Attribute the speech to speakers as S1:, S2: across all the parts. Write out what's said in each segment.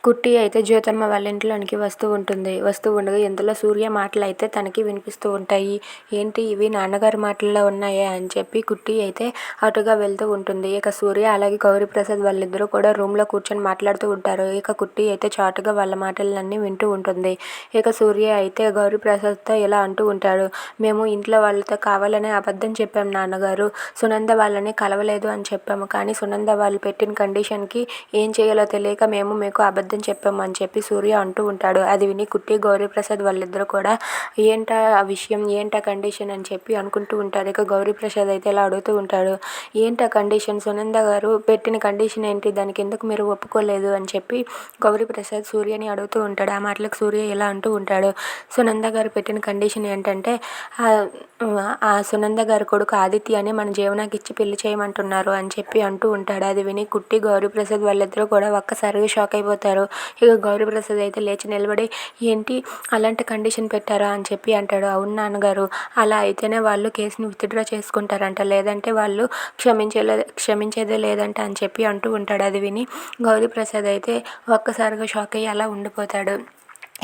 S1: కుట్టి అయితే జ్యోతమ్మ వాళ్ళ ఇంట్లోనికి వస్తూ ఉంటుంది. వస్తూ ఉండగా ఇంతలో సూర్య మాటలైతే తనకి వినిపిస్తూ ఉంటాయి. ఏంటి ఇవి నాన్నగారి మాటల్లో ఉన్నాయే అని చెప్పి కుట్టి అయితే అటుగా వెళ్తూ ఉంటుంది. ఇక సూర్య అలాగే గౌరీప్రసాద్ వాళ్ళిద్దరూ కూడా రూమ్లో కూర్చొని మాట్లాడుతూ ఉంటారు. ఇక కుట్టి అయితే చాటుగా వాళ్ళ మాటలన్నీ వింటూ ఉంటుంది. ఇక సూర్య అయితే గౌరీప్రసాద్తో ఇలా అంటూ ఉంటాడు. మేము ఇంట్లో వాళ్ళతో కావాలనే అబద్ధం చెప్పాం నాన్నగారు. సునంద వాళ్ళని కలవలేదు అని చెప్పాము. కానీ సునంద వాళ్ళు పెట్టిన కండిషన్కి ఏం చేయాలో తెలియక మేము మీకు అబద్ధం చెప్పాము అని చెప్పి సూర్య అంటూ ఉంటాడు. అది విని కుట్టి గౌరీప్రసాద్ వాళ్ళిద్దరూ కూడా ఏంటా ఆ విషయం, ఏంటా కండిషన్ అని చెప్పి అనుకుంటూ ఉంటారు. ఇక గౌరీప్రసాద్ అయితే ఇలా అడుగుతూ ఉంటాడు. ఏంటా కండిషన్, సునంద గారు పెట్టిన కండిషన్ ఏంటి, దానికి ఎందుకు మీరు ఒప్పుకోలేదు అని చెప్పి గౌరీప్రసాద్ సూర్యని అడుగుతూ ఉంటాడు. ఆ మాటలకు సూర్య ఇలా అంటూ ఉంటాడు. సునంద గారు పెట్టిన కండిషన్ ఏంటంటే ఆ సునంద గారి కొడుకు ఆదిత్య అని మన జీవనాకి ఇచ్చి పెళ్లి చేయమంటున్నారు అని చెప్పి అంటూ ఉంటాడు. అది విని కుట్టి గౌరీప్రసాద్ వాళ్ళిద్దరూ కూడా ఒక్కసారిగా షాక్ అయిపోతారు. ఇక గౌరీప్రసాద్ అయితే లేచి నిలబడి ఏంటి అలాంటి కండిషన్ పెట్టారా అని చెప్పి అంటాడు. అవును నాన్నగారు, అలా అయితేనే వాళ్ళు కేసుని విత్డ్రా చేసుకుంటారంట, లేదంటే వాళ్ళు క్షమించేదే లేదంట అని చెప్పి అంటూ ఉంటాడు. అది విని గౌరీప్రసాద్ అయితే ఒక్కసారిగా షాక్ అయ్యి అలా ఉండిపోతాడు.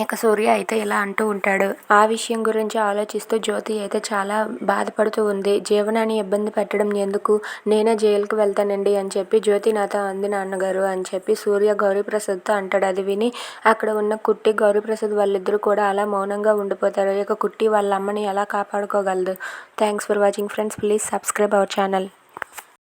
S1: ఇక సూర్య అయితే ఇలా అంటూ ఉంటాడు. ఆ విషయం గురించి ఆలోచిస్తూ జ్యోతి అయితే చాలా బాధపడుతూ ఉంది. జీవనాన్ని ఇబ్బంది పెట్టడం ఎందుకు, నేనే జైలుకు వెళ్తానండి అని చెప్పి జ్యోతి నాతో అంది నాన్నగారు అని చెప్పి సూర్య గౌరీప్రసాద్తో అంటాడు. అది విని అక్కడ ఉన్న కుట్టి గౌరీప్రసాద్ వాళ్ళిద్దరూ కూడా అలా మౌనంగా ఉండిపోతారు. ఇక కుట్టి వాళ్ళ అమ్మని ఎలా కాపాడుకోగలదు. Thanks for watching friends. Please subscribe our channel.